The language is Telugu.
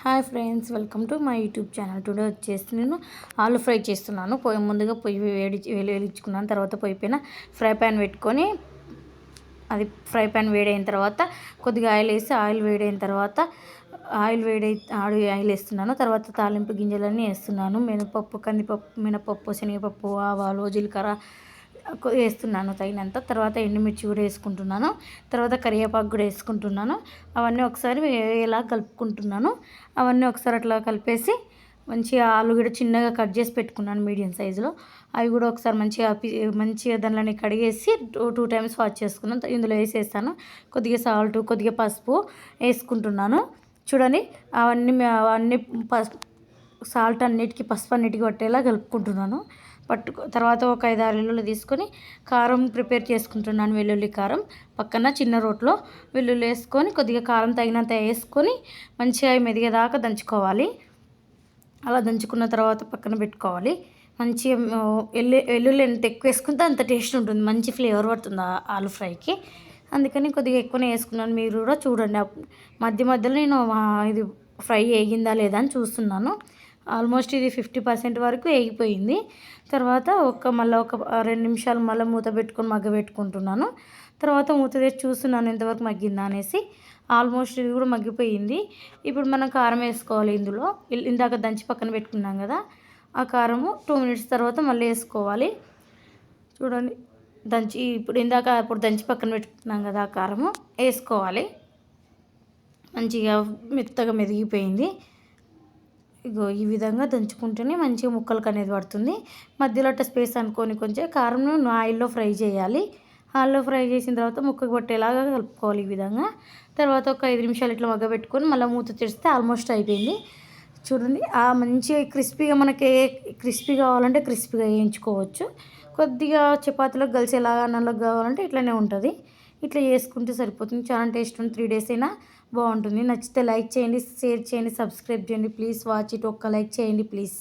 Hi friends, welcome to my YouTube channel. Today వచ్చేసి నేను ఆలు ఫ్రై చేస్తున్నాను. ముందుగా పొయ్యి వెలిగించుకున్నాను. తర్వాత పొయ్యి పైన ఫ్రై ప్యాన్ పెట్టుకొని అది ఫ్రై ప్యాన్ వేడైన తర్వాత కొద్దిగా ఆయిల్ వేసి ఆయిల్ వేడైన తర్వాత ఆయిల్ వేస్తున్నాను. తర్వాత తాలింపు గింజలన్నీ వేస్తున్నాను. మినపప్పు, కందిపప్పు, మినపప్పు, శనగపప్పు, ఆవాలు, జీలకర్ర వేస్తున్నాను తగినంత. తర్వాత ఎండుమిర్చి కూడా వేసుకుంటున్నాను. తర్వాత కరివేపాకు కూడా వేసుకుంటున్నాను. అవన్నీ ఒకసారి ఇలా కలుపుకుంటున్నాను. అవన్నీ ఒకసారి అట్లా కలిపేసి మంచిగా ఆలు కూడా చిన్నగా కట్ చేసి పెట్టుకున్నాను మీడియం సైజులో. అవి కూడా ఒకసారి మంచిగా దానిలోని కడిగేసి టూ టైమ్స్ వాష్ చేసుకున్నాను. ఇందులో వేసేస్తాను. కొద్దిగా సాల్ట్, కొద్దిగా పసుపు వేసుకుంటున్నాను. చూడండి, అవన్నీ సాల్ట్ అన్నిటికీ, పసుపు అన్నిటికీ పట్టేలా కలుపుకుంటున్నాను. తర్వాత ఒక 5-6 వెల్లుల్లి తీసుకొని కారం ప్రిపేర్ చేసుకుంటున్నాను. వెల్లుల్లి కారం పక్కన చిన్న రోట్లో వెల్లుల్లి వేసుకొని కొద్దిగా కారం తగినంత వేసుకొని మంచిగా మెదిగేదాకా దంచుకోవాలి. అలా దంచుకున్న తర్వాత పక్కన పెట్టుకోవాలి. మంచిగా వెల్లుల్లి ఎంత ఎక్కువ వేసుకుంటే అంత టేస్ట్ ఉంటుంది, మంచి ఫ్లేవర్ పడుతుంది ఆలు ఫ్రైకి. అందుకని కొద్దిగా ఎక్కువనే వేసుకున్నాను. మీరు కూడా చూడండి. మధ్య మధ్యలో నేను ఇది ఫ్రై వేగిందా లేదా అని చూస్తున్నాను. ఆల్మోస్ట్ ఇది 50% వరకు వేగిపోయింది. తర్వాత మళ్ళీ ఒక 2 నిమిషాలు మళ్ళీ మూత పెట్టుకొని మగ్గబెట్టుకుంటున్నాను. తర్వాత మూత తెచ్చి చూస్తున్నాను ఎంతవరకు మగ్గిందా అనేసి. ఆల్మోస్ట్ ఇది కూడా మగ్గిపోయింది. ఇప్పుడు మనం కారం వేసుకోవాలి. ఇందులో ఇందాక దంచి పక్కన పెట్టుకున్నాం కదా, ఆ కారము 2 మినిట్స్ తర్వాత మళ్ళీ వేసుకోవాలి. చూడండి, ఇప్పుడు దంచి పక్కన పెట్టుకున్నాం కదా, ఆ కారము వేసుకోవాలి. మంచిగా మెత్తగా మెదిగిపోయింది. ఇగో ఈ విధంగా దంచుకుంటేనే మంచిగా ముక్కలకు అనేది పడుతుంది. మధ్యలో స్పేస్ అనుకొని కొంచెం కారంను ఆయిల్లో ఫ్రై చేయాలి. ఆయిల్లో ఫ్రై చేసిన తర్వాత ముక్కకు పట్టేలాగా కలుపుకోవాలి ఈ విధంగా. తర్వాత ఒక 5 నిమిషాలు ఇట్లా మగ్గబెట్టుకొని మళ్ళీ మూత తెరిస్తే ఆల్మోస్ట్ అయిపోయింది. చూడండి, మంచిగా క్రిస్పీగా, మనకి క్రిస్పీ కావాలంటే క్రిస్పీగా వేయించుకోవచ్చు. కొద్దిగా చపాతీలోకి కలిసేలాగా, అన్నంలోకి కావాలంటే ఇట్లనే ఉంటుంది. ఇట్లా చేసుకుంటే సరిపోతుంది. చాలా టేస్ట్ ఉంటుంది. 3 డేస్ అయినా బాగుంటుంది. నచ్చితే లైక్ చేయండి, షేర్ చేయండి, సబ్స్క్రైబ్ చేయండి. Please watch it. ఒక్క లైక్ చేయండి ప్లీజ్.